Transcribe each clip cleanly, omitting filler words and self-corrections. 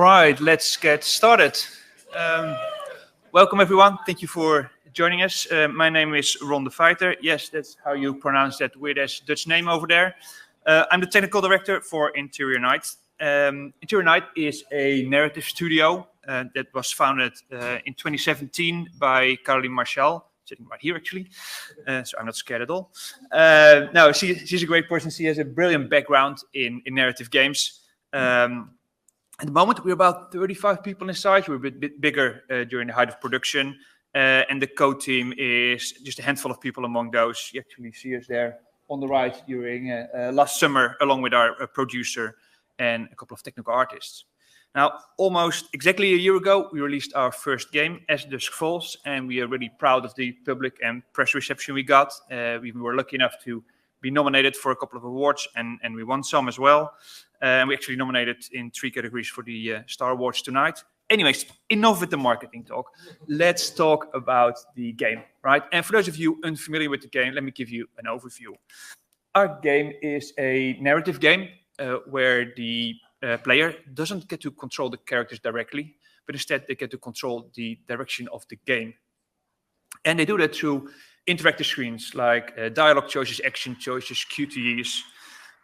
right, let's get started. Welcome everyone. Thank you for joining us. My name is Ron de Vijter. Yes, that's how you pronounce that weird-ass Dutch name over there. I'm the technical director for Interior Night. Interior Night is a narrative studio that was founded in 2017 by Caroline Marchal, sitting right here actually, so I'm not scared at all. No, she's a great person. She has a brilliant background in narrative games. At the moment, we're about 35 people in size. We're a bit bigger during the height of production. And the code team is just a handful of people among those. You actually see us there on the right during last summer, along with our producer and a couple of technical artists. Now, almost exactly a year ago, we released our first game, As Dusk Falls, and we are really proud of the public and press reception we got. We were lucky enough to be nominated for a couple of awards, and we won some as well. And we actually nominated in 3 categories for the Star Awards tonight. Anyways, enough with the marketing talk. Let's talk about the game, right? And for those of you unfamiliar with the game, let me give you an overview. Our game is a narrative game where the player doesn't get to control the characters directly, but instead they get to control the direction of the game. And they do that through interactive screens like dialogue choices, action choices, QTEs.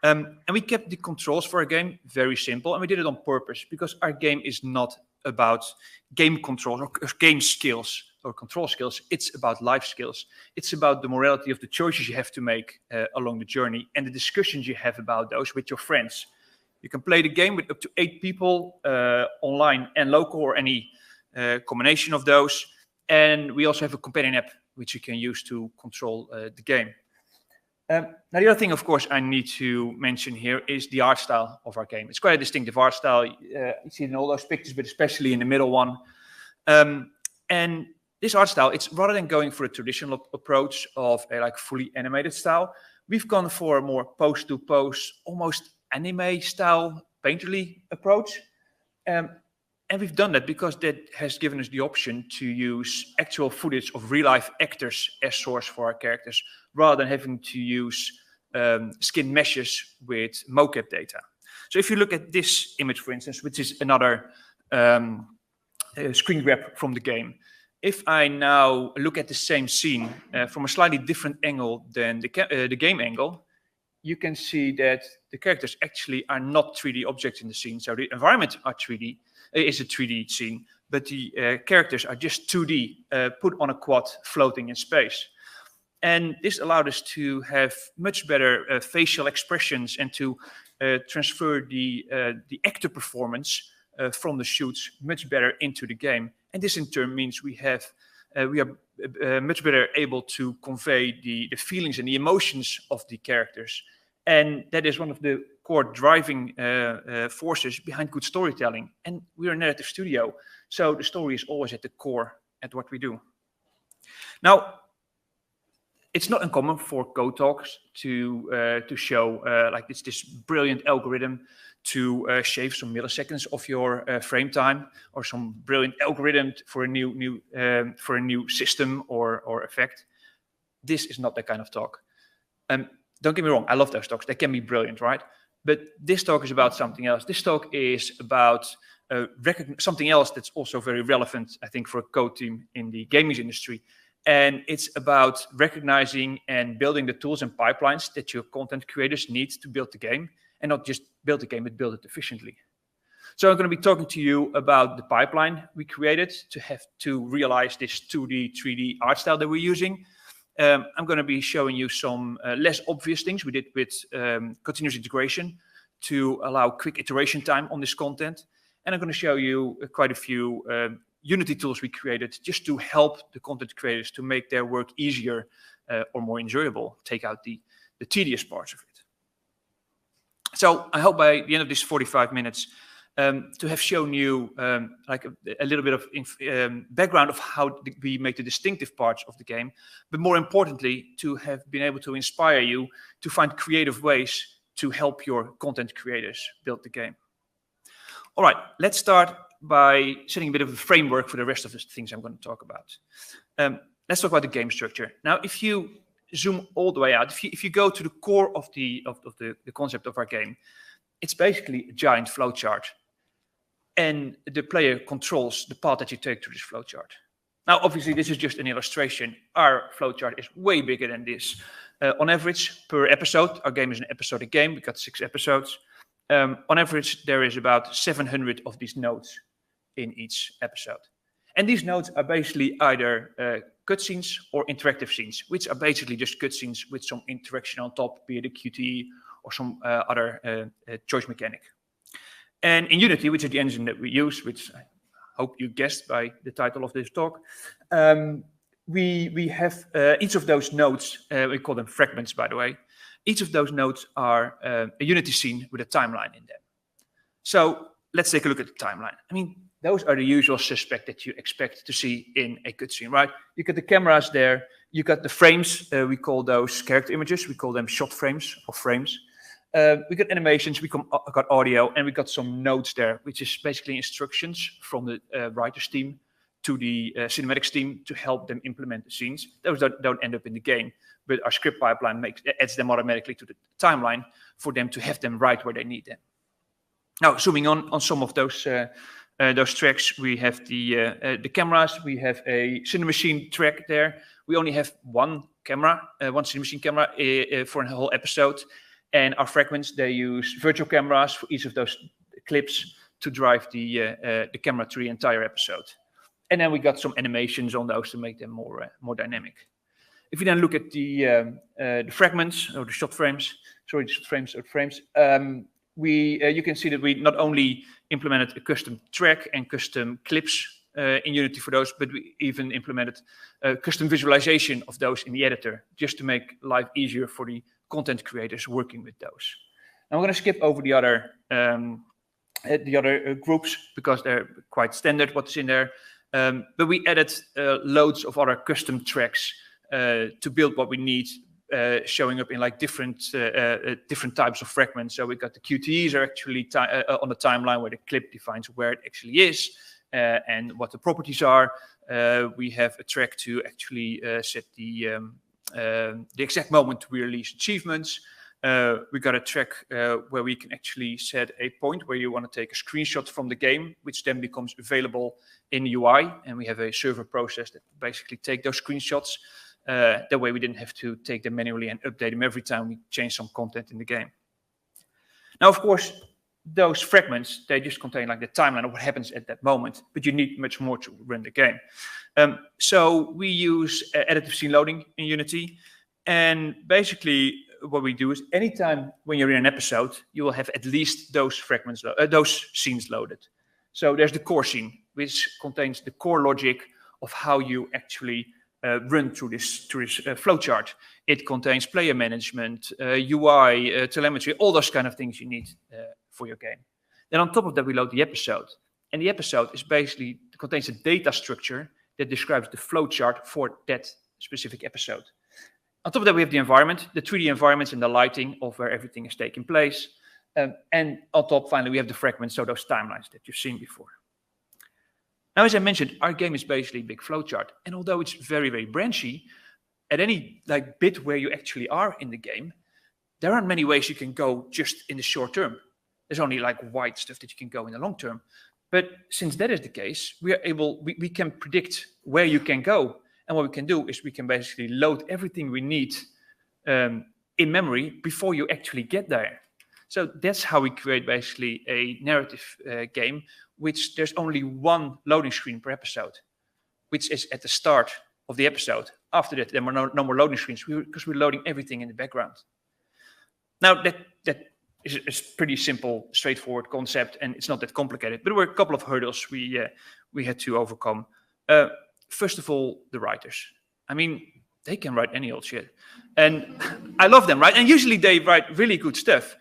And we kept the controls for our game very simple, and we did it on purpose because our game is not about game controls or game skills or control skills. It's about life skills. It's about the morality of the choices you have to make along the journey and the discussions you have about those with your friends. You can play the game with up to 8 people online and local, or any combination of those. And we also have a companion app which you can use to control the game. Now, the other thing, of course, I need to mention here is the art style of our game. It's quite a distinctive art style. You see it in all those pictures, but especially in the middle one. And this art style, it's rather than going for a traditional approach of a fully animated style, we've gone for a more pose-to-pose, almost anime-style, painterly approach. And we've done that because that has given us the option to use actual footage of real-life actors as source for our characters, rather than having to use skin meshes with mocap data. So if you look at this image, for instance, which is another screen grab from the game, if I now look at the same scene from a slightly different angle than the game angle, you can see that the characters actually are not 3D objects in the scene. So the environment is a 3D scene, but the characters are just 2D, put on a quad floating in space. And this allowed us to have much better facial expressions and to transfer the actor performance from the shoots much better into the game. And this in turn means we are much better able to convey the feelings and the emotions of the characters. And that is one of the core driving forces behind good storytelling. And we're a narrative studio, so the story is always at the core at what we do. Now, it's not uncommon for code talks to show like this brilliant algorithm to shave some milliseconds of your frame time, or some brilliant algorithm for a new system or effect. This is not that kind of talk. Don't get me wrong, I love those talks. They can be brilliant, right? But this talk is about something else. This talk is about something else that's also very relevant, I think, for a code team in the gaming industry. And it's about recognizing and building the tools and pipelines that your content creators need to build the game, and not just build the game, but build it efficiently. So I'm going to be talking to you about the pipeline we created to realize this 2D, 3D art style that we're using. I'm going to be showing you some less obvious things we did with continuous integration to allow quick iteration time on this content. And I'm going to show you quite a few Unity tools we created just to help the content creators to make their work easier or more enjoyable, take out the tedious parts of it. So I hope by the end of this 45 minutes to have shown you like a little bit of background of how we make the distinctive parts of the game, but more importantly, to have been able to inspire you to find creative ways to help your content creators build the game. All right, let's start by setting a bit of a framework for the rest of the things I'm going to talk about. Let's talk about the game structure. Now, if you zoom all the way out, if you go to the core of the concept of our game, it's basically a giant flowchart. and the player controls the path that you take through this flowchart. Now, obviously, this is just an illustration. Our flowchart is way bigger than this. On average, per episode, our game is an episodic game. We've got 6 episodes. On average, there is about 700 of these nodes in each episode. And these nodes are basically either cutscenes or interactive scenes, which are basically just cutscenes with some interaction on top, be it a QTE or some other choice mechanic. And in Unity, which is the engine that we use, which I hope you guessed by the title of this talk, we have each of those nodes, we call them fragments, by the way. Each of those nodes are a Unity scene with a timeline in them. So let's take a look at the timeline. I mean, those are the usual suspects that you expect to see in a cutscene, right? You got the cameras there, you got the frames, we call those character images, we call them shot frames or frames. We got animations, we got audio, and we got some nodes there, which is basically instructions from the writers team to the cinematics team to help them implement the scenes. Those don't end up in the game, but our script pipeline adds them automatically to the timeline for them to have them right where they need them. Now, zooming on some of those tracks, we have the cameras. We have a Cinemachine track there. We only have one camera, one Cinemachine camera for a whole episode. And our fragments, they use virtual cameras for each of those clips to drive the camera through the entire episode. And then we got some animations on those to make them more dynamic. If you then look at the fragments or the shot frames, you can see that we not only implemented a custom track and custom clips in Unity for those, but we even implemented custom visualization of those in the editor, just to make life easier for the content creators working with those. Now I'm going to skip over the other groups because they're quite standard what's in there. But we added loads of other custom tracks to build what we need, showing up in like different types of fragments. So we got the QTEs are actually on the timeline where the clip defines where it actually is and what the properties are. We have a track to actually set the exact moment we release achievements. We got a track where we can actually set a point where you want to take a screenshot from the game, which then becomes available in the UI. And we have a server process that basically take those screenshots. That way we didn't have to take them manually and update them every time we change some content in the game. Now, of course, those fragments, they just contain like the timeline of what happens at that moment, but you need much more to run the game. So we use additive scene loading in Unity. And basically what we do is anytime when you're in an episode, you will have at least those fragments, those scenes loaded. So there's the core scene, which contains the core logic of how you actually run through this flowchart. It contains player management, UI, telemetry, all those kind of things you need for your game. Then on top of that, we load the episode. And the episode is basically contains a data structure that describes the flowchart for that specific episode. On top of that, we have the environment, the 3D environments and the lighting of where everything is taking place. And on top, finally, we have the fragments, so those timelines that you've seen before. Now, as I mentioned, our game is basically a big flowchart. And although it's very, very branchy, at any like bit where you actually are in the game, there aren't many ways you can go just in the short term. There's only like wide stuff that you can go in the long term. But since that is the case, we can predict where you can go. And what we can do is we can basically load everything we need in memory before you actually get there. So that's how we create basically a narrative game, which there's only one loading screen per episode, which is at the start of the episode. After that, there are no more loading screens because we're loading everything in the background. Now, that is a pretty simple, straightforward concept, and it's not that complicated. But there were a couple of hurdles we had to overcome. First of all, the writers. I mean, they can write any old shit. And I love them, right? And usually they write really good stuff.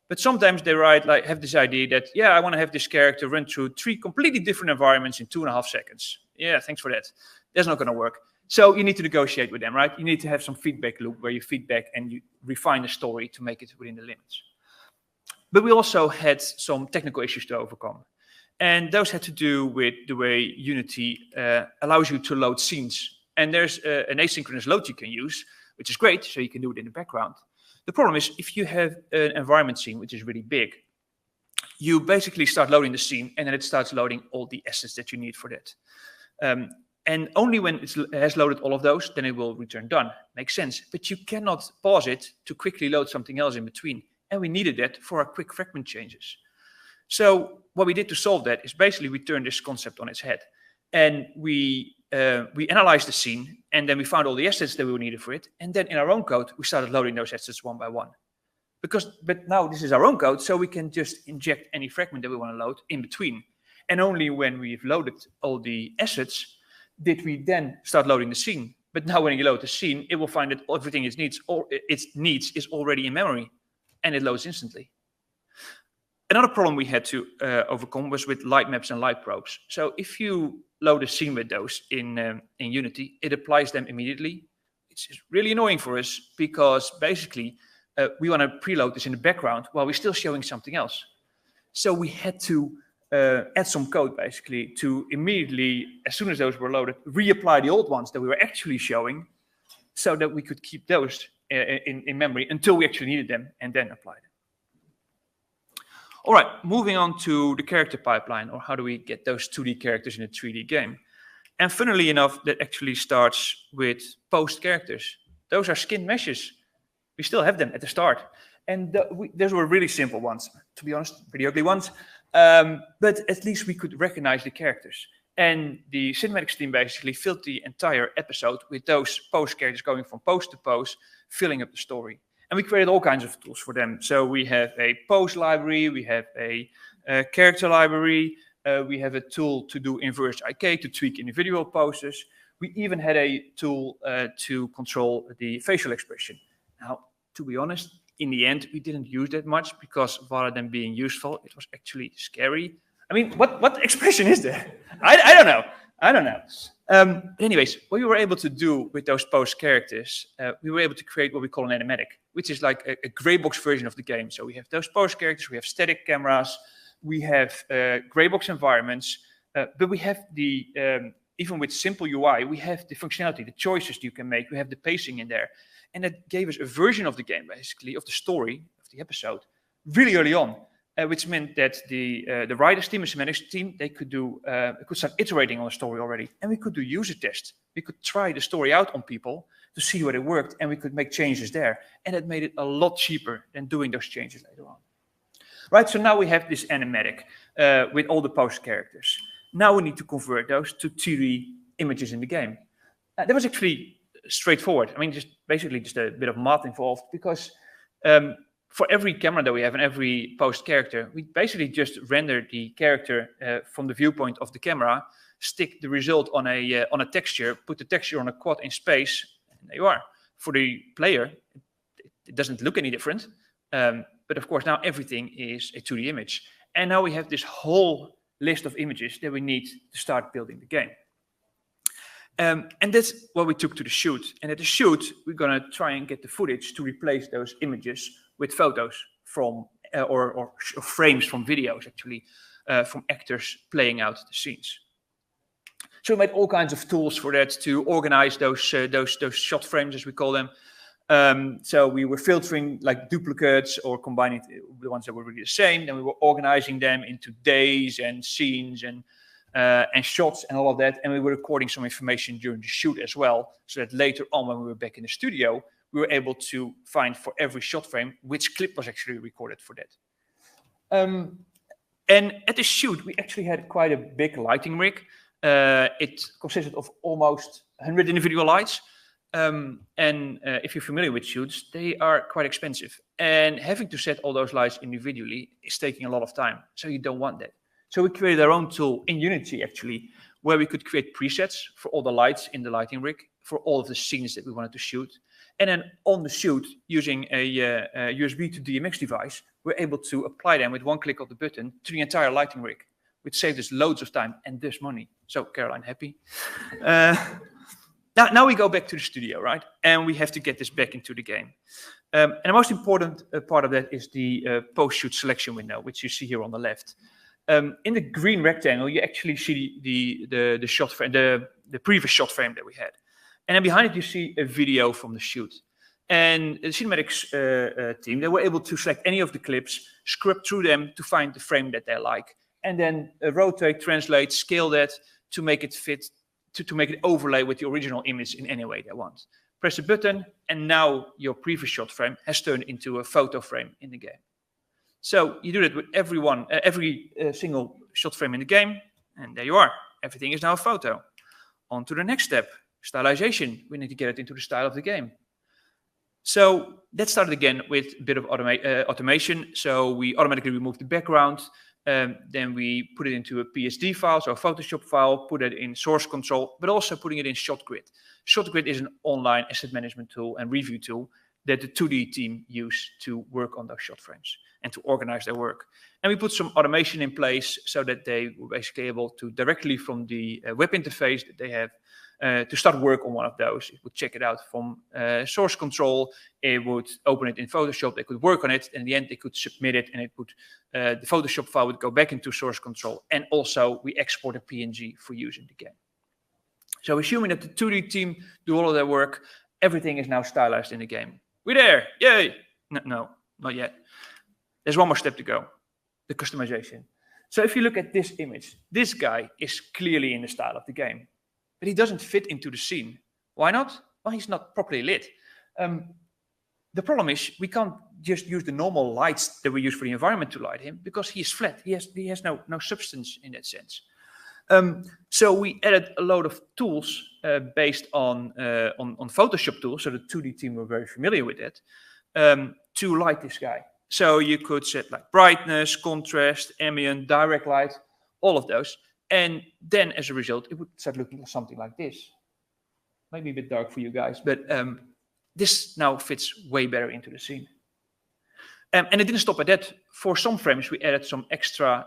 But sometimes they have this idea that, yeah, I want to have this character run through 3 completely different environments in 2.5 seconds. Yeah, thanks for that. That's not going to work. So you need to negotiate with them, right? You need to have some feedback loop where you feedback and you refine the story to make it within the limits. But we also had some technical issues to overcome. And those had to do with the way Unity allows you to load scenes. And there's an asynchronous load you can use, which is great, so you can do it in the background. The problem is if you have an environment scene which is really big, you basically start loading the scene, and then it starts loading all the assets that you need for that. And only when it has loaded all of those, then it will return done. Makes sense. But you cannot pause it to quickly load something else in between. And we needed that for our quick fragment changes. So what we did to solve that is basically we turned this concept on its head. And we analyzed the scene, and then we found all the assets that we needed for it. And then in our own code, we started loading those assets one by one. But now this is our own code, so we can just inject any fragment that we want to load in between. And only when we've loaded all the assets did we then start loading the scene. But now when you load the scene, it will find that everything it needs is already in memory, and it loads instantly. Another problem we had to overcome was with light maps and light probes. So if you load a scene with those in Unity, it applies them immediately. It's really annoying for us because basically we want to preload this in the background while we're still showing something else. So we had to add some code basically to immediately, as soon as those were loaded, reapply the old ones that we were actually showing so that we could keep those in memory until we actually needed them and then apply them. All right, moving on to the character pipeline, or how do we get those 2D characters in a 3D game? And funnily enough, that actually starts with post characters. Those are skin meshes. We still have them at the start. And those were really simple ones, to be honest, pretty ugly ones. But at least we could recognize the characters. And the cinematics team basically filled the entire episode with those post characters going from pose to pose, filling up the story. And we created all kinds of tools for them. So we have a pose library, we have a character library, we have a tool to do inverse IK to tweak individual poses. We even had a tool to control the facial expression. Now, to be honest, in the end, we didn't use that much because rather than being useful, it was actually scary. I mean, what expression is there? I don't know. I don't know. Anyways, what we were able to do with those post characters, we were able to create what we call an animatic, which is like a gray box version of the game. So we have those post characters, we have static cameras, we have gray box environments, but we have the, even with simple UI, we have the functionality, the choices you can make, we have the pacing in there. And that gave us a version of the game, basically, of the story, of the episode, really early on. Which meant that the writers team, the semantics team, they could start iterating on the story already, and we could do user tests. We could try the story out on people to see whether it worked, and we could make changes there. And it made it a lot cheaper than doing those changes later on. Right, so now we have this animatic with all the post characters. Now we need to convert those to 2D images in the game. That was actually straightforward. I mean, just a bit of math involved because for every camera that we have and every post character, we basically just render the character from the viewpoint of the camera, stick the result on a texture, put the texture on a quad in space, and there you are. For the player, it doesn't look any different, but of course now everything is a 2D image. And now we have this whole list of images that we need to start building the game. And that's what we took to the shoot. And at the shoot, we're going to try and get the footage to replace those images with photos from, or frames from videos, actually, from actors playing out the scenes. So we made all kinds of tools for that to organize those shot frames, as we call them. So we were filtering like duplicates or combining the ones that were really the same. Then we were organizing them into days and scenes and shots and all of that. And we were recording some information during the shoot as well, so that later on when we were back in the studio, we were able to find for every shot frame which clip was actually recorded for that. And at the shoot, we actually had quite a big lighting rig. It consisted of almost 100 individual lights. If you're familiar with shoots, they are quite expensive. And having to set all those lights individually is taking a lot of time. So you don't want that. So we created our own tool in Unity, actually, where we could create presets for all the lights in the lighting rig, for all of the scenes that we wanted to shoot. And then on the shoot, using a USB to DMX device, we're able to apply them with one click of the button to the entire lighting rig, which saved us loads of time and thus money. So Caroline, happy. Now we go back to the studio, right? And we have to get this back into the game. And the most important part of that is the post-shoot selection window, which you see here on the left. In the green rectangle, you actually see the shot frame, the previous shot frame that we had. And then behind it, you see a video from the shoot. And the cinematics team, they were able to select any of the clips, scrub through them to find the frame that they like, and then rotate, translate, scale that to make it fit, to make it overlay with the original image in any way they want. Press a button, and now your previous shot frame has turned into a photo frame in the game. So you do that with every single shot frame in the game, and there you are. Everything is now a photo. On to the next step, stylization. We need to get it into the style of the game. So that started again with a bit of automation. So we automatically remove the background. Then we put it into a PSD file, so a Photoshop file, put it in source control, but also putting it in ShotGrid. ShotGrid is an online asset management tool and review tool that the 2D team use to work on those shot frames and to organize their work. And we put some automation in place so that they were basically able to directly from the web interface that they have to start work on one of those. It would check it out from source control. It would open it in Photoshop. They could work on it. And in the end, they could submit it, and it would the Photoshop file would go back into source control. And also, we export a PNG for use in the game. So assuming that the 2D team do all of their work, everything is now stylized in the game. We're there. Yay! No, not yet. There's one more step to go, the customization. So if you look at this image, this guy is clearly in the style of the game, but he doesn't fit into the scene. Why not? Well, he's not properly lit. The problem is we can't just use the normal lights that we use for the environment to light him because he's flat. He has no substance in that sense. So we added a load of tools based on Photoshop tools, so the 2D team were very familiar with it, to light this guy. So you could set like brightness, contrast, ambient, direct light, all of those. And then as a result, it would start looking like something like this. Maybe a bit dark for you guys, but this now fits way better into the scene. And it didn't stop at that. For some frames, we added some extra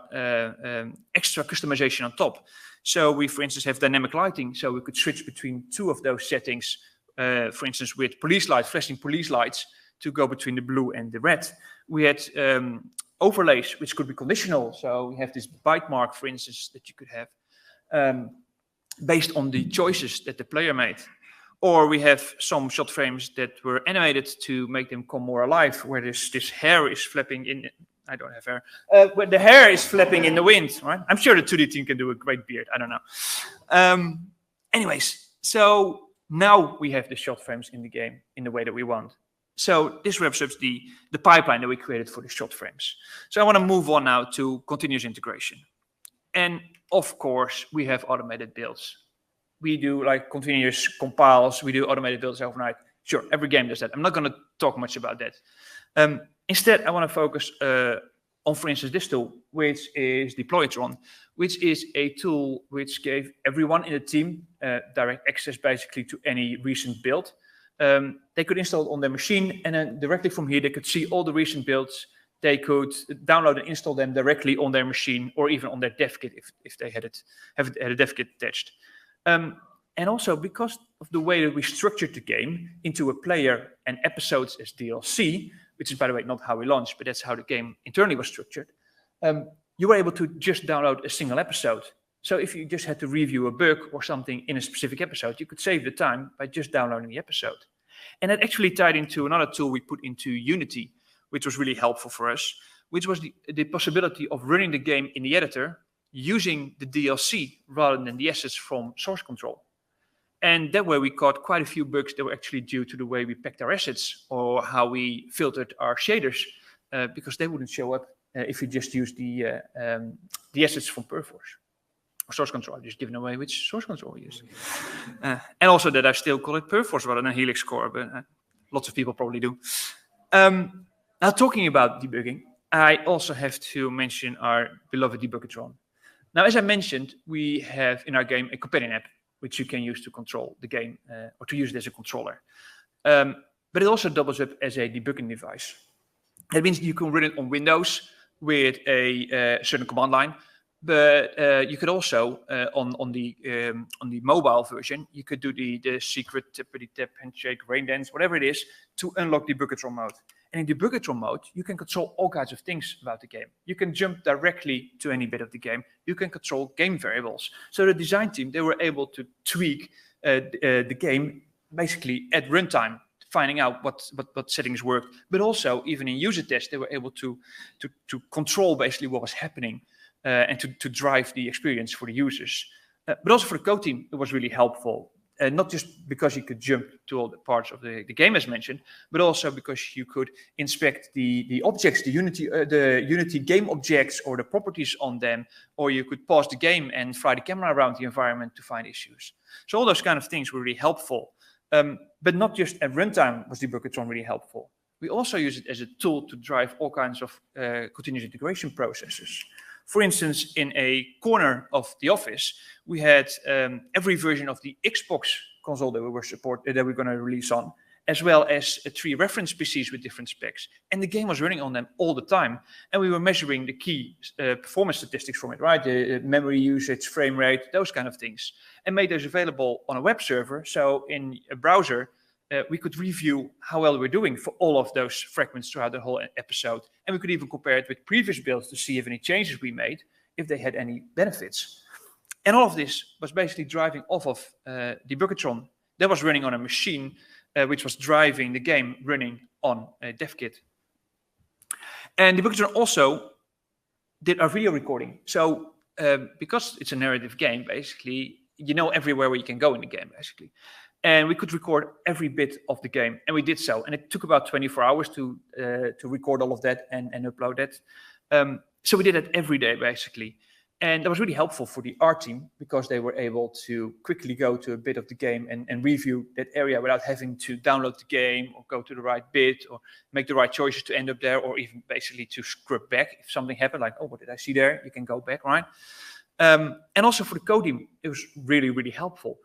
customization on top. So we, for instance, have dynamic lighting. So we could switch between two of those settings, for instance, with police lights, flashing police lights, to go between the blue and the red. We had overlays, which could be conditional. So we have this bite mark, for instance, that you could have based on the choices that the player made. Or we have some shot frames that were animated to make them come more alive, where this hair is flapping in. I don't have hair. Where the hair is flapping in the wind, right? I'm sure the 2D team can do a great beard. I don't know. Anyways, so now we have the shot frames in the game in the way that we want. So this wraps up the pipeline that we created for the shot frames. So I want to move on now to continuous integration. And of course, we have automated builds. We do like continuous compiles. We do automated builds overnight. Sure, every game does that. I'm not going to talk much about that. Instead, I want to focus on, for instance, this tool, which is Debug Dron, which is a tool which gave everyone in the team direct access basically to any recent build. They could install it on their machine, and then directly from here, they could see all the recent builds. They could download and install them directly on their machine, or even on their dev kit if they had a dev kit attached. And also, because of the way that we structured the game into a player and episodes as DLC, which is, by the way, not how we launched, but that's how the game internally was structured, you were able to just download a single episode. So if you just had to review a bug or something in a specific episode, you could save the time by just downloading the episode. And that actually tied into another tool we put into Unity, which was really helpful for us, which was the possibility of running the game in the editor using the DLC rather than the assets from source control. And that way we caught quite a few bugs that were actually due to the way we packed our assets or how we filtered our shaders, because they wouldn't show up if you just used the assets from Perforce. Or source control, just giving away which source control we use. And also that I still call it Perforce rather than Helix Core, but lots of people probably do. Now talking about debugging, I also have to mention our beloved Debug Dron. Now, as I mentioned, we have in our game a companion app, which you can use to control the game or to use it as a controller. But it also doubles up as a debugging device. That means you can run it on Windows with a certain command line, but you could also, on the mobile version, you could do the secret tippity tap handshake, rain dance, whatever it is, to unlock Debug Dron mode. And in Debug Dron mode, you can control all kinds of things about the game. You can jump directly to any bit of the game. You can control game variables. So the design team, they were able to tweak the game basically at runtime finding out what settings worked. But also, even in user tests, they were able to control basically what was happening and to drive the experience for the users. But also for the code team, it was really helpful. Not just because you could jump to all the parts of the game as mentioned, but also because you could inspect the objects, the Unity game objects or the properties on them, or you could pause the game and fly the camera around the environment to find issues. So all those kind of things were really helpful. But not just at runtime was Debug Dron really helpful. We also use it as a tool to drive all kinds of continuous integration processes. For instance, in a corner of the office, we had every version of the Xbox console that we were going to release on, as well as 3 reference PCs with different specs. And the game was running on them all the time. And we were measuring the key performance statistics from it, right? The memory usage, frame rate, those kind of things. And made those available on a web server. So in a browser, we could review how well we're doing for all of those fragments throughout the whole episode. And we could even compare it with previous builds to see if any changes we made, if they had any benefits. And all of this was basically driving off of Debug Dron that was running on a machine which was driving the game running on a dev kit. And Debug Dron also did our video recording. So because it's a narrative game, basically, you know everywhere where you can go in the game, basically. And we could record every bit of the game, and we did so. And it took about 24 hours to record all of that and upload it. So we did it every day, basically. And that was really helpful for the art team because they were able to quickly go to a bit of the game and review that area without having to download the game or go to the right bit or make the right choices to end up there, or even basically to scrub back if something happened, like, oh, what did I see there? You can go back, right? And also for the code team, it was really, really helpful.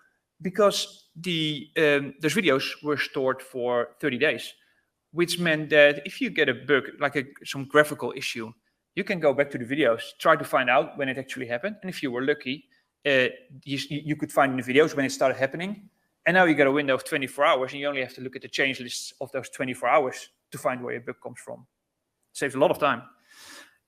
Because those videos were stored for 30 days, which meant that if you get a bug, like some graphical issue, you can go back to the videos, try to find out when it actually happened. And if you were lucky, you could find in the videos when it started happening. And now you get a window of 24 hours, and you only have to look at the change lists of those 24 hours to find where your bug comes from. Saves a lot of time.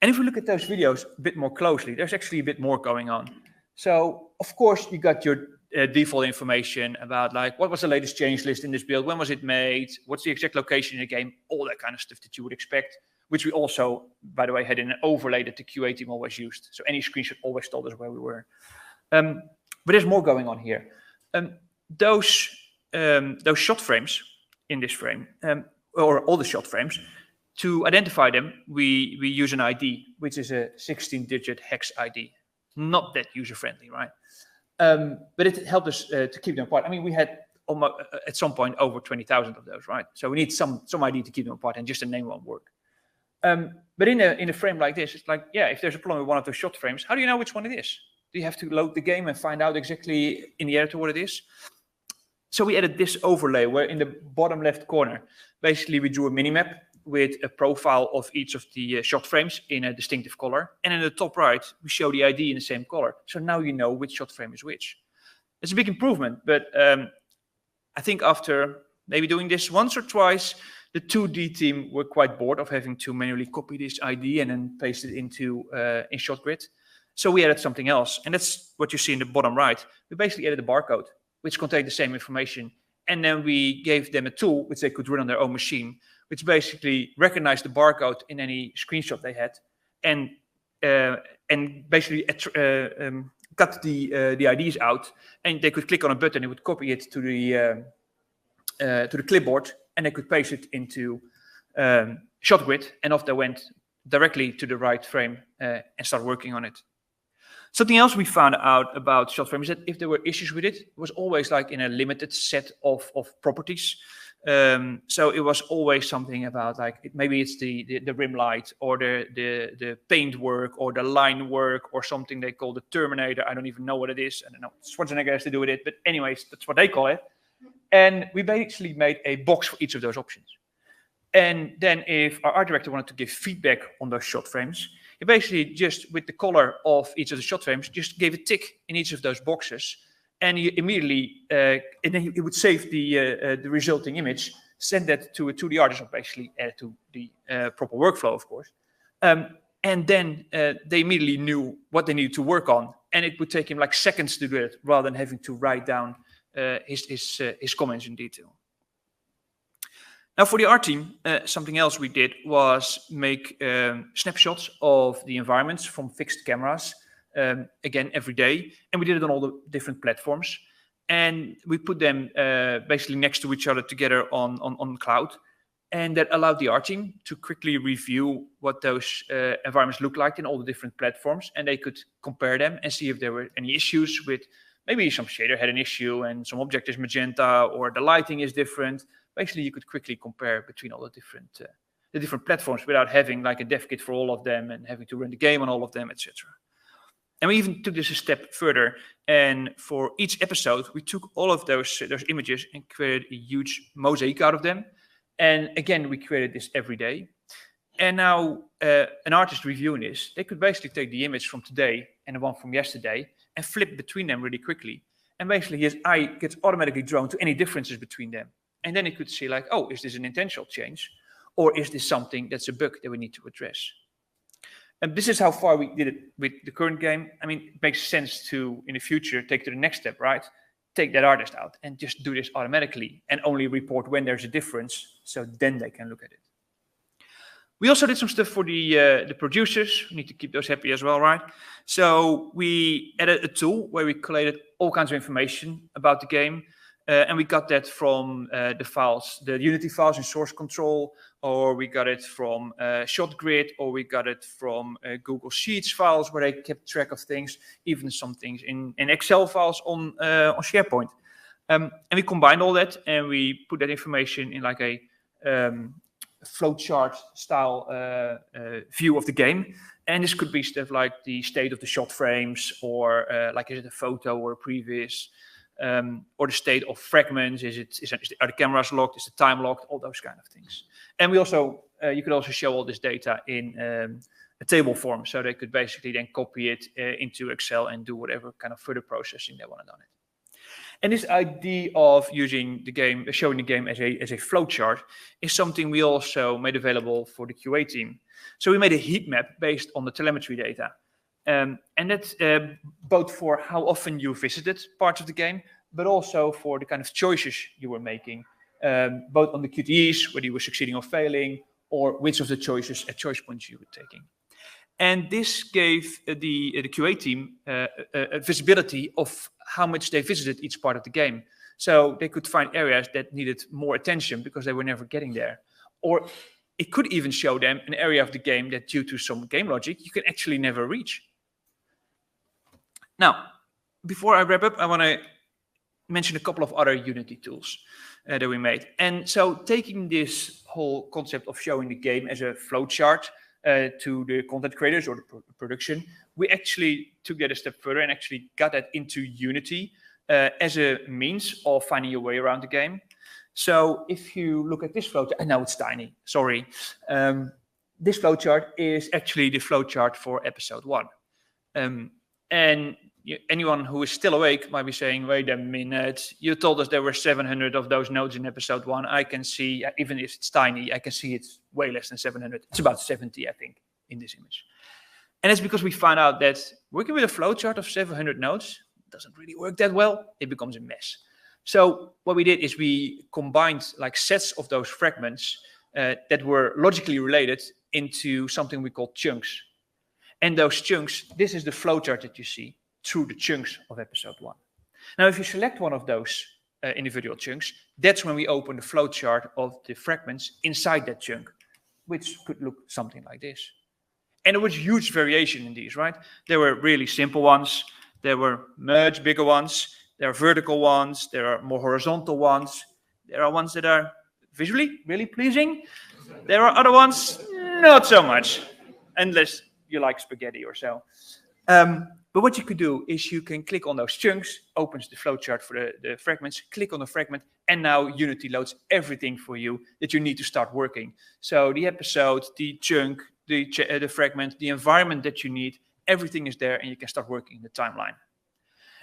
And if we look at those videos a bit more closely, there's actually a bit more going on. So, of course, you got your default information about like what was the latest change list in this build, when was it made, what's the exact location in the game, all that kind of stuff that you would expect, which we also, by the way, had in an overlay that the QA team always used. So any screenshot always told us where we were. But there's more going on here. Those shot frames in this frame, or all the shot frames, to identify them, we use an ID, which is a 16-digit hex ID. Not that user-friendly, right? But it helped us to keep them apart. I mean, we had almost, at some point over 20,000 of those, right? So we need some ID to keep them apart, and just a name won't work. But in a frame like this, it's like, yeah, if there's a problem with one of those shot frames, how do you know which one it is? Do you have to load the game and find out exactly in the editor what it is? So we added this overlay where in the bottom left corner, basically we drew a minimap with a profile of each of the shot frames in a distinctive color. And in the top right, we show the ID in the same color. So now you know which shot frame is which. It's a big improvement, but I think after maybe doing this once or twice, the 2D team were quite bored of having to manually copy this ID and then paste it into in ShotGrid. So we added something else. And that's what you see in the bottom right. We basically added a barcode, which contained the same information. And then we gave them a tool which they could run on their own machine, which basically recognized the barcode in any screenshot they had, and basically cut the IDs out, and they could click on a button. It would copy it to the clipboard, and they could paste it into ShotGrid, and off they went directly to the right frame and start working on it. Something else we found out about shot frame is that if there were issues with it, it was always like in a limited set of properties. So it was always something about like maybe it's the rim light or the paint work or the line work or something they call the Terminator. I don't even know what it is. I don't know. Schwarzenegger has to do with it, but anyways, that's what they call it. And we basically made a box for each of those options. And then if our art director wanted to give feedback on those shot frames, he basically just with the color of each of the shot frames, just gave a tick in each of those boxes. And you immediately, and then it would save the resulting image, send that to a 2D artist, or basically add it to the proper workflow, of course. And then they immediately knew what they needed to work on, and it would take him like seconds to do it, rather than having to write down his comments in detail. Now for the art team, something else we did was make snapshots of the environments from fixed cameras, again, every day. And we did it on all the different platforms. And we put them basically next to each other together on cloud. And that allowed the art team to quickly review what those environments look like in all the different platforms. And they could compare them and see if there were any issues with maybe some shader had an issue and some object is magenta or the lighting is different. Basically, you could quickly compare between all the different platforms without having like a dev kit for all of them and having to run the game on all of them, etc. And we even took this a step further. And for each episode, we took all of those images and created a huge mosaic out of them. And again, we created this every day. And now an artist reviewing this, they could basically take the image from today and the one from yesterday and flip between them really quickly. And basically his eye gets automatically drawn to any differences between them. And then he could see like, oh, is this an intentional change? Or is this something that's a bug that we need to address? And this is how far we did it with the current game. I mean, it makes sense to, in the future, take to the next step, right? Take that artist out and just do this automatically and only report when there's a difference, so then they can look at it. We also did some stuff for the producers. We need to keep those happy as well, right? So we added a tool where we collated all kinds of information about the game. And we got that from the files, the Unity files in source control, or we got it from ShotGrid, or we got it from Google Sheets files where they kept track of things, even some things in Excel files on SharePoint. And we combined all that and we put that information in like a flowchart style view of the game. And this could be stuff like the state of the shot frames, or like is it a photo or a previous, or the state of fragments, are the cameras locked, is the time locked, all those kind of things. And we also, you could also show all this data in a table form, so they could basically then copy it into Excel and do whatever kind of further processing they want to do on it. And this idea of using the game, showing the game as a flowchart, is something we also made available for the QA team. So we made a heat map based on the telemetry data. And that's both for how often you visited parts of the game, but also for the kind of choices you were making, both on the QTEs, whether you were succeeding or failing, or which of the choices at choice points you were taking. And this gave the QA team a visibility of how much they visited each part of the game. So they could find areas that needed more attention because they were never getting there. Or it could even show them an area of the game that due to some game logic, you can actually never reach. Now, before I wrap up, I want to mention a couple of other Unity tools that we made. And so taking this whole concept of showing the game as a flowchart to the content creators or the production, we actually took that a step further and actually got that into Unity as a means of finding your way around the game. So if you look at this flowchart, I know it's tiny, sorry. This flowchart is actually the flowchart for episode 1. And anyone who is still awake might be saying, wait a minute, you told us there were 700 of those nodes in episode 1. I can see, even if it's tiny, I can see it's way less than 700. It's about 70, I think, in this image. And it's because we found out that working with a flowchart of 700 nodes doesn't really work that well. It becomes a mess. So what we did is we combined like sets of those fragments that were logically related into something we call chunks. And those chunks, this is the flowchart that you see through the chunks of episode 1. Now, if you select one of those individual chunks, that's when we open the flowchart of the fragments inside that chunk, which could look something like this. And there was huge variation in these, right? There were really simple ones. There were much bigger ones. There are vertical ones. There are more horizontal ones. There are ones that are visually really pleasing. There are other ones, not so much, unless you like spaghetti or so. But what you could do is you can click on those chunks, opens the flowchart for the fragments, click on the fragment, and now Unity loads everything for you that you need to start working. So the episode, the chunk, the fragment, the environment that you need, everything is there and you can start working in the timeline.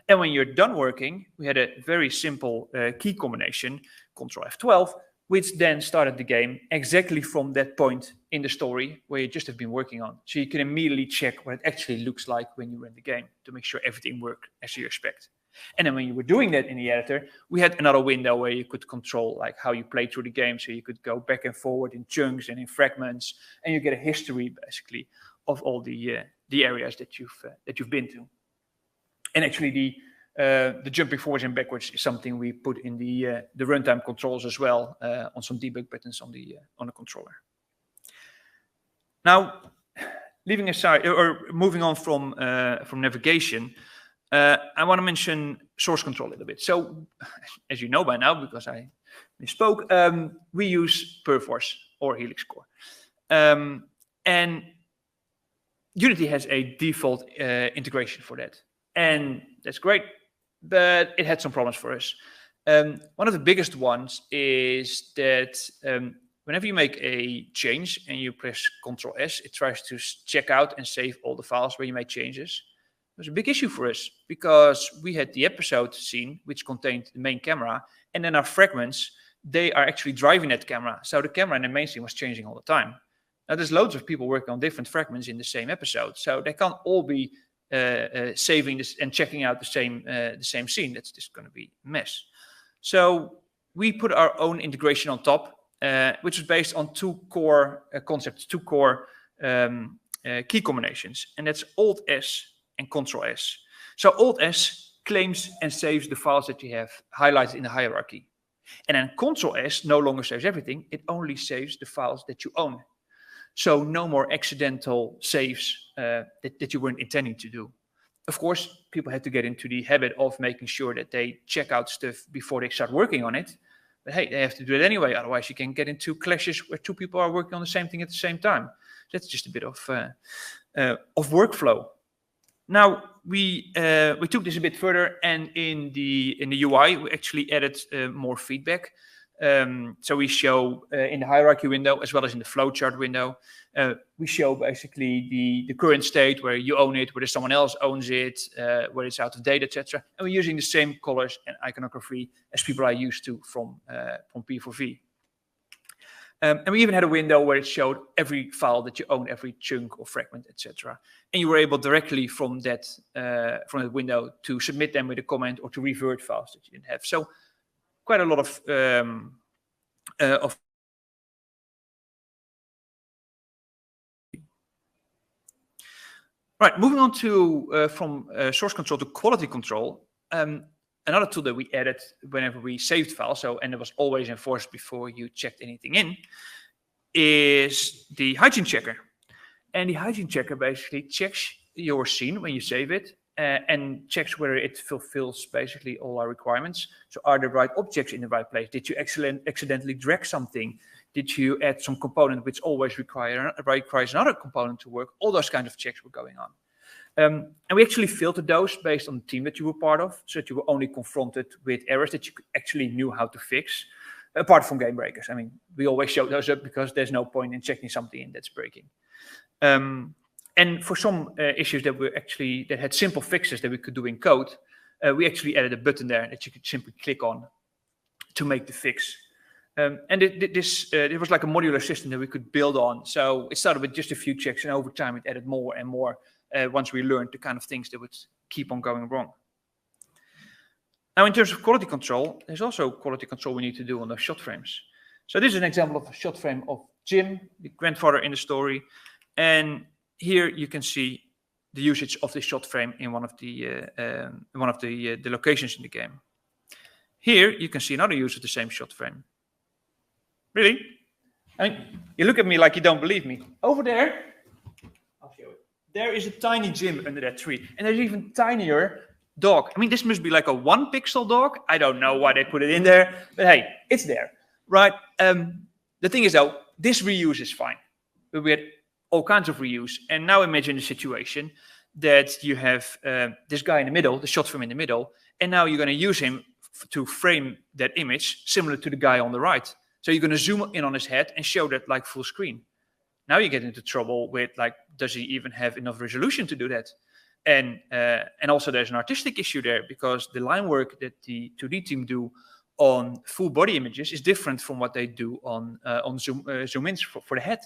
And when you're done working, we had a very simple key combination, Control F12, which then started the game exactly from that point in the story where you just have been working on. So you can immediately check what it actually looks like when you run the game to make sure everything works as you expect. And then when you were doing that in the editor, we had another window where you could control like how you play through the game. So you could go back and forward in chunks and in fragments, and you get a history basically of all the areas that you've been to. And actually the jumping forwards and backwards is something we put in the runtime controls as well on some debug buttons on the controller. Now, leaving aside or moving on from navigation, I want to mention source control a little bit. So, as you know by now, because I misspoke, we use Perforce or Helix Core, and Unity has a default integration for that, and that's great. But it had some problems for us. One of the biggest ones is that whenever you make a change and you press Ctrl S, it tries to check out and save all the files where you made changes. It was a big issue for us because we had the episode scene, which contained the main camera, and then our fragments, they are actually driving that camera. So the camera in the main scene was changing all the time. Now there's loads of people working on different fragments in the same episode, so they can't all be saving this and checking out the same scene. That's just going to be a mess. So we put our own integration on top, which is based on two core concepts, two core key combinations, and that's Alt S and Ctrl S. So Alt S claims and saves the files that you have highlighted in the hierarchy, and then Ctrl S no longer saves everything; it only saves the files that you own. So no more accidental saves that you weren't intending to do. Of course, people had to get into the habit of making sure that they check out stuff before they start working on it. But hey, they have to do it anyway. Otherwise, you can get into clashes where two people are working on the same thing at the same time. That's just a bit of workflow. Now we took this a bit further, and in the UI we actually added more feedback. So we show in the hierarchy window as well as in the flowchart window, we show basically the current state where you own it, whether someone else owns it, where it's out of date, etc. And we're using the same colors and iconography as people are used to from P4V. And we even had a window where it showed every file that you own, every chunk or fragment, etc. And you were able directly from that window to submit them with a comment or to revert files that you didn't have. So quite a lot of right. Moving on to from source control to quality control. Another tool that we added whenever we saved files, and it was always enforced before you checked anything in, is the Hygiene Checker. And the Hygiene Checker basically checks your scene when you save it, and checks whether it fulfills basically all our requirements. So are the right objects in the right place? Did you accidentally drag something? Did you add some component which always requires another component to work? All those kinds of checks were going on. And we actually filtered those based on the team that you were part of, so that you were only confronted with errors that you actually knew how to fix, apart from game breakers. I mean, we always show those up because there's no point in checking something in that's breaking. And for some issues that had simple fixes that we could do in code, we actually added a button there that you could simply click on to make the fix. And it was like a modular system that we could build on. So it started with just a few checks, and over time it added more and more once we learned the kind of things that would keep on going wrong. Now, in terms of quality control, there's also quality control we need to do on those shot frames. So this is an example of a shot frame of Jim, the grandfather in the story. And here you can see the usage of this shot frame in one of the locations in the game. Here you can see another use of the same shot frame. Really? I mean, you look at me like you don't believe me. Over there, I'll show it. There is a tiny Jim under that tree, and there's even tinier dog. I mean, this must be like a 1 pixel dog. I don't know why they put it in there, but hey, it's there, right? The thing is though, this reuse is fine. But we had all kinds of reuse, and now imagine the situation that you have this guy in the middle, the shot frame in the middle, and now you're going to use him to frame that image similar to the guy on the right. So you're going to zoom in on his head and show that like full screen. Now you get into trouble with like, does he even have enough resolution to do that? And also there's an artistic issue there, because the line work that the 2D team do on full body images is different from what they do on zoom ins for the head.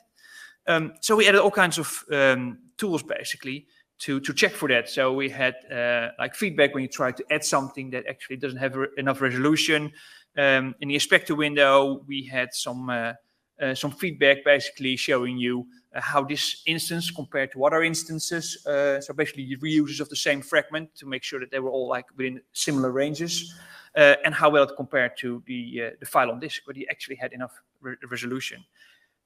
So we added all kinds of tools basically to check for that. So we had like feedback when you try to add something that actually doesn't have enough resolution. In the inspector window, we had some feedback basically showing you how this instance compared to other instances. So basically reuses of the same fragment to make sure that they were all like within similar ranges, and how well it compared to the file on disk, where you actually had enough resolution.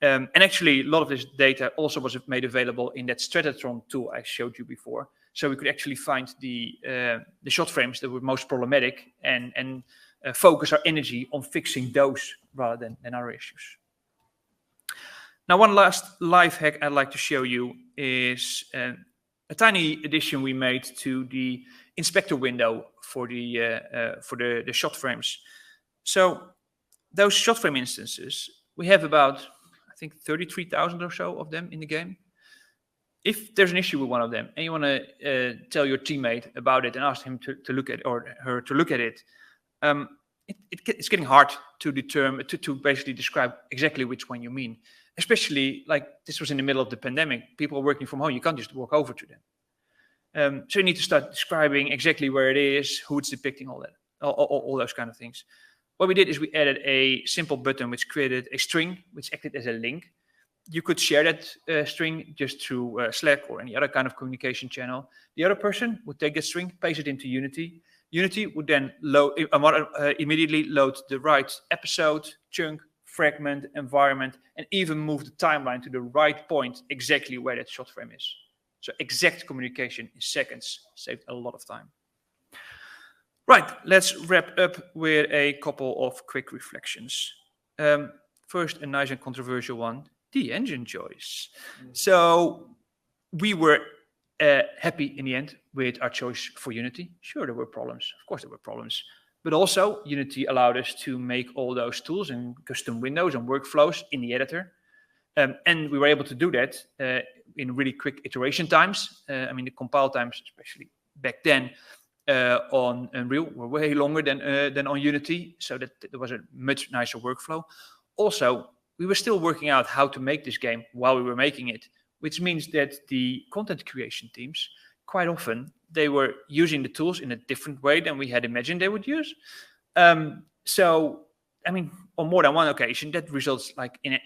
And actually, a lot of this data also was made available in that Stratatron tool I showed you before. So we could actually find the shot frames that were most problematic and focus our energy on fixing those rather than other issues. Now, one last life hack I'd like to show you is a tiny addition we made to the inspector window for the shot frames. So those shot frame instances, we have about, I think, 33,000 or so of them in the game. If there's an issue with one of them and you want to tell your teammate about it and ask him to look at or her to look at it, it's getting hard to determine to basically describe exactly which one you mean. Especially like this was in the middle of the pandemic, people are working from home. You can't just walk over to them. So you need to start describing exactly where it is, who it's depicting, all that, all those kind of things. What we did is we added a simple button which created a string which acted as a link. You could share that string just through Slack or any other kind of communication channel. The other person would take that string, paste it into Unity. Unity would then immediately load the right episode, chunk, fragment, environment, and even move the timeline to the right point exactly where that shot frame is. So exact communication in seconds saved a lot of time. Right, let's wrap up with a couple of quick reflections. First, a nice and controversial one, the engine choice. So we were happy in the end with our choice for Unity. Sure, there were problems. Of course, there were problems. But also, Unity allowed us to make all those tools and custom windows and workflows in the editor. And we were able to do that in really quick iteration times. I mean, the compile times, especially back then, on Unreal were way longer than on Unity. So that there was a much nicer workflow. Also, we were still working out how to make this game while we were making it, which means that the content creation teams, quite often, they were using the tools in a different way than we had imagined they would use. So, I mean, on more than one occasion, that results like in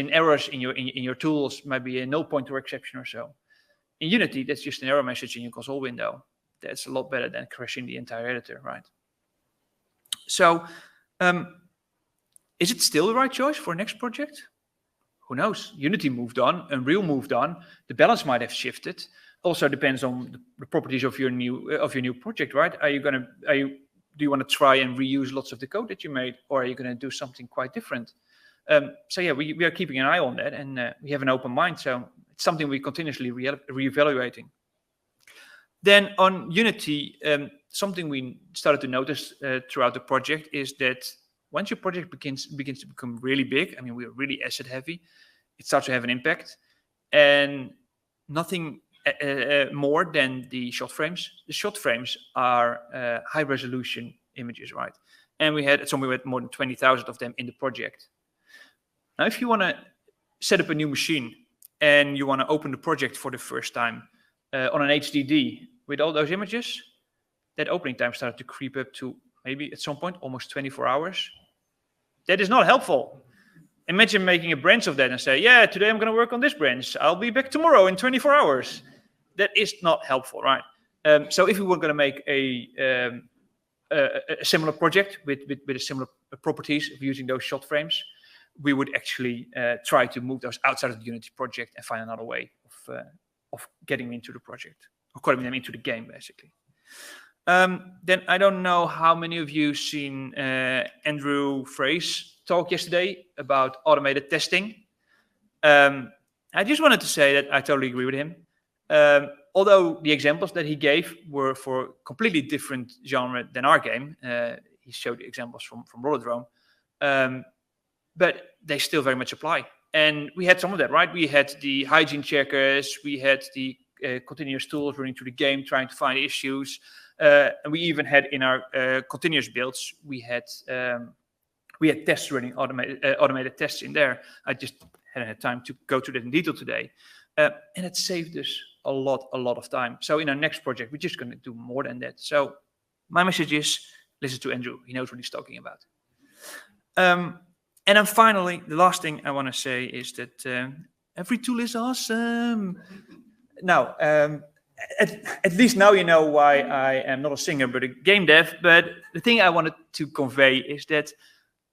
errors in your tools, maybe a null pointer exception or so. In Unity, that's just an error message in your console window. That's a lot better than crashing the entire editor, right? So, is it still the right choice for next project? Who knows? Unity moved on, Unreal moved on. The balance might have shifted. Also depends on the properties of your new project, right? Do you want to try and reuse lots of the code that you made, or are you going to do something quite different? So yeah, we are keeping an eye on that, and we have an open mind. So it's something we're continuously reevaluating. Then on Unity, something we started to notice throughout the project is that once your project begins to become really big, I mean, we're really asset heavy, it starts to have an impact, and nothing more than the shot frames. The shot frames are high resolution images, right? And we had somewhere with more than 20,000 of them in the project. Now, if you want to set up a new machine and you want to open the project for the first time on an HDD with all those images, that opening time started to creep up to maybe at some point almost 24 hours. That is not helpful. Imagine making a branch of that and say, yeah, today I'm going to work on this branch. I'll be back tomorrow in 24 hours. That is not helpful, right? So if we were going to make a similar project with similar properties of using those shot frames, we would actually try to move those outside of the Unity project and find another way of getting them into the project, or getting them into the game, basically. Then I don't know how many of you seen Andrew Frey's talk yesterday about automated testing. I just wanted to say that I totally agree with him. Although the examples that he gave were for completely different genre than our game. He showed the examples from Roller Drone, but they still very much apply. And we had some of that, right? We had the hygiene checkers, we had the continuous tools running through the game, trying to find issues. And we even had in our continuous builds, we had tests running, automated tests in there. I just hadn't had time to go through that in detail today. And it saved us a lot of time. So in our next project, we're just going to do more than that. So my message is, listen to Andrew. He knows what he's talking about. And then finally, the last thing I want to say is that every tool is awesome. Now, at least now you know why I am not a singer but a game dev. But the thing I wanted to convey is that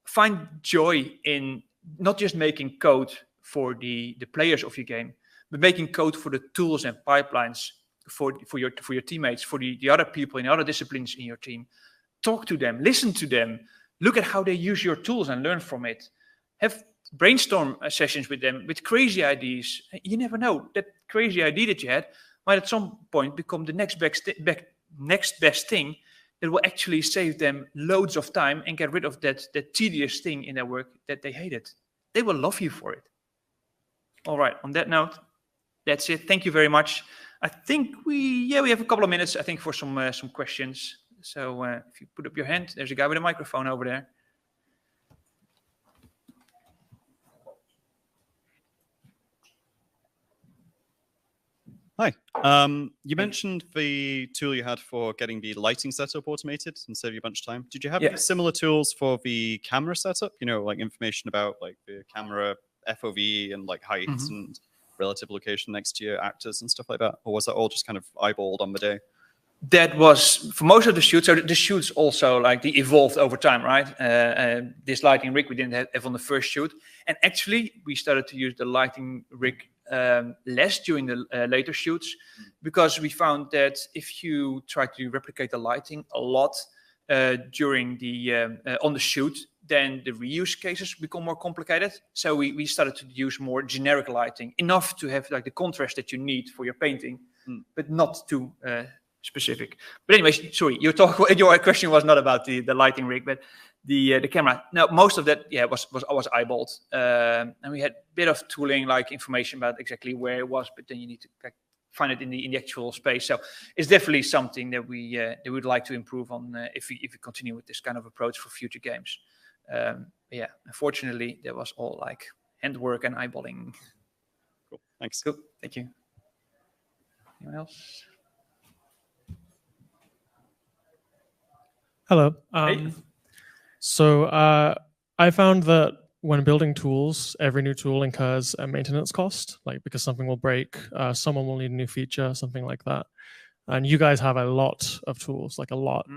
find joy in not just making code for the players of your game, but making code for the tools and pipelines for your teammates, for the other people in the other disciplines in your team. Talk to them, listen to them, look at how they use your tools and learn from it. Have brainstorm sessions with them with crazy ideas. You never know, that crazy idea that you had might at some point become the next best thing that will actually save them loads of time and get rid of that tedious thing in their work that they hated. They will love you for it. All right, on that note, that's it. Thank you very much. I think we have a couple of minutes, I think, for some questions. So if you put up your hand, there's a guy with a microphone over there. Hi. You mentioned the tool you had for getting the lighting setup automated and save you a bunch of time. Did you have any similar tools for the camera setup? You know, like information about like the camera FOV and like heights and relative location next to your actors and stuff like that? Or was that all just kind of eyeballed on the day? That was for most of the shoots. So the shoots also like they evolved over time, right? This lighting rig we didn't have on the first shoot, and actually we started to use the lighting rig less during the later shoots, because we found that if you try to replicate the lighting a lot during the on the shoot, then the reuse cases become more complicated. So we started to use more generic lighting, enough to have like the contrast that you need for your painting, but not too specific. But anyway, sorry, your question was not about the lighting rig, but the camera. Now, most of that was eyeballed, and we had a bit of tooling, like information about exactly where it was, but then you need to find it in the actual space. So it's definitely something that we would like to improve on if we continue with this kind of approach for future games. Yeah, unfortunately, that was all like handwork and eyeballing. Cool. Thanks. Cool. Thank you. Anyone else? Hello. Hey. So I found that when building tools, every new tool incurs a maintenance cost, like because something will break, someone will need a new feature, something like that. And you guys have a lot of tools, like a lot.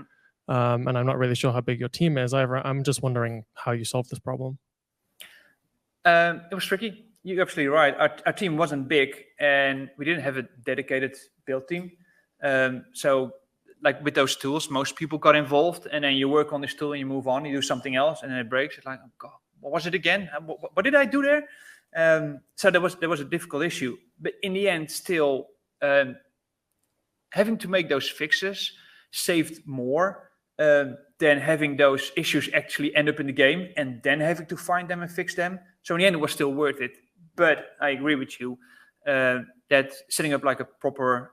And I'm not really sure how big your team is either. I'm just wondering how you solved this problem. It was tricky. You're absolutely right. Our team wasn't big, and we didn't have a dedicated build team. So like with those tools, most people got involved, and then you work on this tool and you move on, you do something else, and then it breaks. It's like, oh God, what was it again? What did I do there? So there was a difficult issue. But in the end, still, having to make those fixes saved more than having those issues actually end up in the game and then having to find them and fix them. So in the end, it was still worth it. But I agree with you that setting up like a proper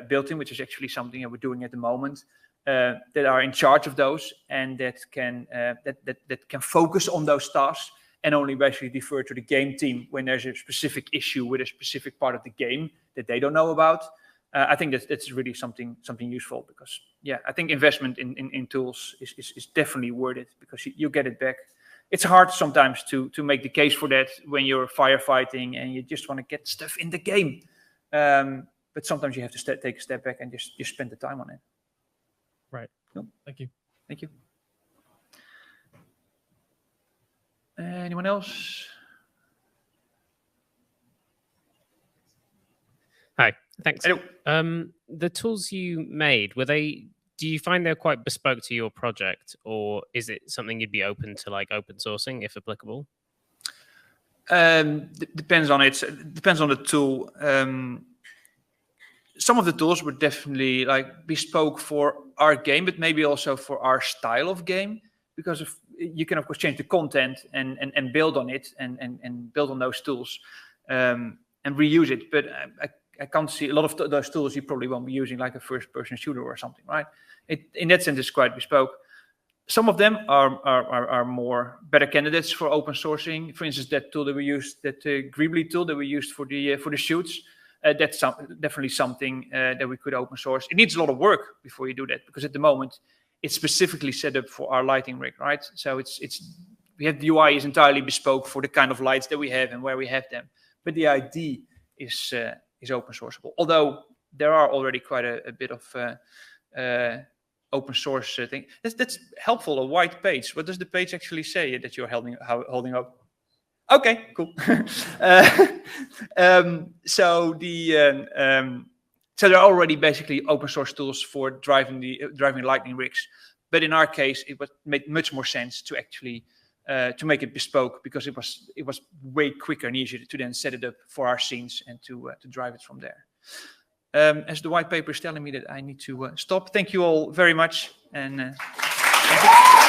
build team, which is actually something that we're doing at the moment, that are in charge of those and that can focus on those tasks and only basically defer to the game team when there's a specific issue with a specific part of the game that they don't know about. I think that's really something useful, because I think investment in tools is definitely worth it, because you get it back. It's hard sometimes to make the case for that when you're firefighting and you just want to get stuff in the game. But sometimes you have to take a step back and just spend the time on it. Right. Cool. Thank you. Thank you. Anyone else? Hi, thanks. Hello. The tools you made, do you find they're quite bespoke to your project, or is it something you'd be open to like open sourcing if applicable? Depends on it. Depends on the tool. Some of the tools were definitely like bespoke for our game, but maybe also for our style of game, because you can of course change the content and build on it and build on those tools and reuse it. But I can't see a lot of those tools you probably won't be using like a first-person shooter or something, right? In that sense, it's quite bespoke. Some of them are more better candidates for open sourcing. For instance, that tool that we used, that Greebly tool that we used for the shoots, that's definitely something that we could open source. It needs a lot of work before you do that, because at the moment it's specifically set up for our lighting rig, right? So we have the UI is entirely bespoke for the kind of lights that we have and where we have them. But the ID is open sourceable. Although there are already quite a bit of open source thing. That's helpful. A white page. What does the page actually say that you're holding up? Okay, cool. So there are already basically open source tools for driving lightning rigs, but in our case, it made much more sense to actually to make it bespoke, because it was way quicker and easier to then set it up for our scenes and to drive it from there. As the white paper is telling me that I need to stop. Thank you all very much, and thank you.